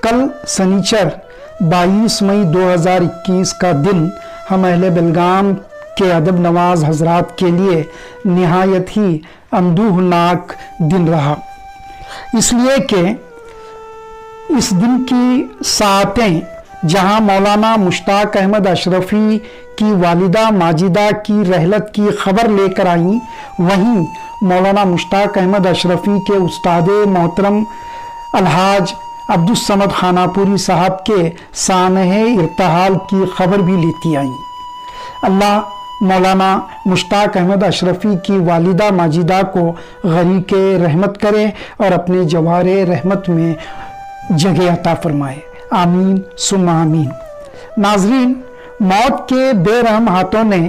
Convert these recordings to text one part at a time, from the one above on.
कल सनीचर 22 मई 2021 का दिन हम अहले बेलगाम के अदब नवाज हजरात के लिए निहायत ही अंदुहनाक दिन रहा, इसलिए कि इस दिन की सातें जहां मौलाना मुश्ताक अहमद अशरफी की वालिदा माजिदा की रहलत की खबर लेकर आई, वहीं मौलाना मुश्ताक अहमद अशरफी के उस्ताद मोहतरम अलहाज अब्दुस्समद खानापुरी साहब के सानहे इर्तहाल की खबर भी लेती आई। अल्लाह मौलाना मुश्ताक अहमद अशरफी की वालिदा माजिदा को गरीक रहमत करे और अपने जवारे रहमत में जगह अता फरमाए, आमीन सुम्मा आमीन। नाजरीन, मौत के बेरहम हाथों ने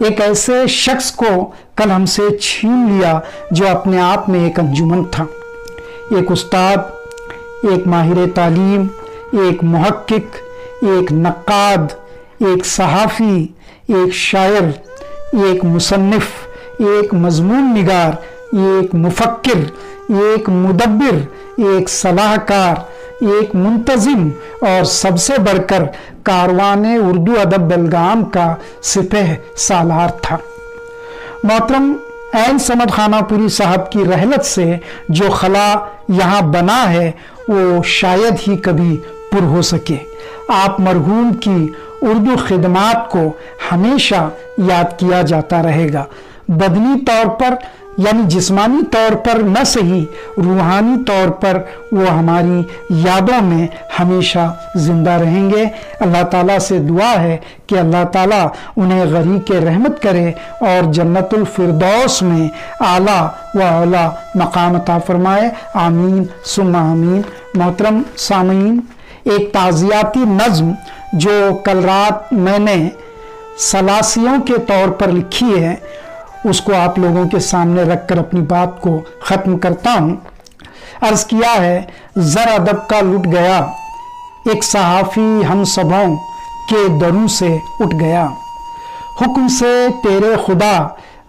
एक ऐसे शख्स को कल हमसे छीन लिया जो अपने आप में एक अंजुमन था, एक उस्ताद, एक माहिर तालीम, एक मुहक्किक, एक नक्काद, एक सहाफ़ी, एक शायर, एक मुसन्निफ, एक मजमून निगार, एक मुफक्किर, एक मुदब्बिर, एक सलाहकार, एक मुंतजिम और सबसे बढ़कर कारवाने उर्दू अदब बेलगाम का सिपह सालार था। मोहतरम ऐन समद खानापुरी साहब की रहलत से जो खला यहाँ बना है वो शायद ही कभी पुर हो सके। आप मरहूम की उर्दू खिदमात को हमेशा याद किया जाता रहेगा। बदनी तौर पर यानी जिस्मानी तौर पर न सही, रूहानी तौर पर वो हमारी यादों में हमेशा ज़िंदा रहेंगे। अल्लाह ताला से दुआ है कि अल्लाह ताला उन्हें गरीक रहमत करे और जन्नतुल फिरदौस में आला व औला मकाम अता फरमाए, आमीन सुम्मा आमीन। मोहतरम सामीन, एक ताज़ियाती नज़्म जो कल रात मैंने सलासियों के तौर पर लिखी है, उसको आप लोगों के सामने रखकर अपनी बात को ख़त्म करता हूँ। अर्ज़ किया है, ज़र अदब का लुट गया, एक सहाफ़ी हम सबों के दरों से उठ गया। हुक्म से तेरे खुदा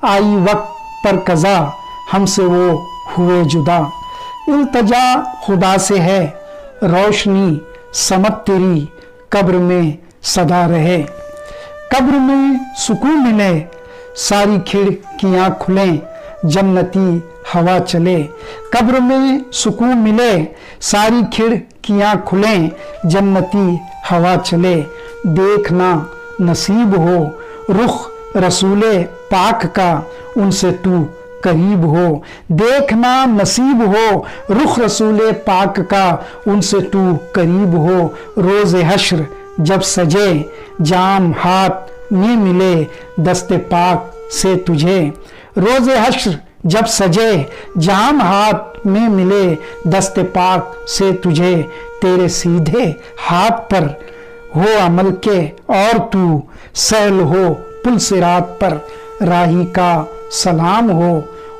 आई वक्त पर कज़ा, हमसे वो हुए जुदा। इल्तजा खुदा से है, रोशनी समत तेरी कब्र में सदा रहे। कब्र में सुकून मिले, सारी खिड़कियाँ खुलें, जन्नती हवा चले। कब्र में सुकून मिले, सारी खिड़कियाँ खुलें, जन्नती हवा चले। देखना नसीब हो रुख रसूले पाक का, उनसे तू करीब हो। देखना नसीब हो रुख रसूले पाक का, उनसे तू करीब हो। रोज़े हश्र जब सजे, जाम हाथ में मिले, दस्ते पाक से तुझे। रोज़े हश्र जब सजे, जाम हाथ में मिले, दस्ते पाक से तुझे। तेरे सीधे हाथ पर हो अमल के और तू सहल हो पुल सिरात पर। राही का सलाम हो,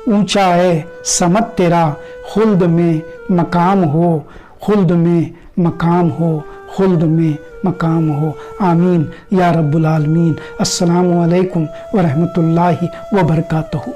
ऊंचा है समत तेरा, खुल्द में मकाम हो, खुल्द में मकाम हो, खुल्द में मकाम हो, आमीन या रब्बुल आलमीन। अस्सलामु अलैकुम व रहमतुल्लाहि व बरकातहू।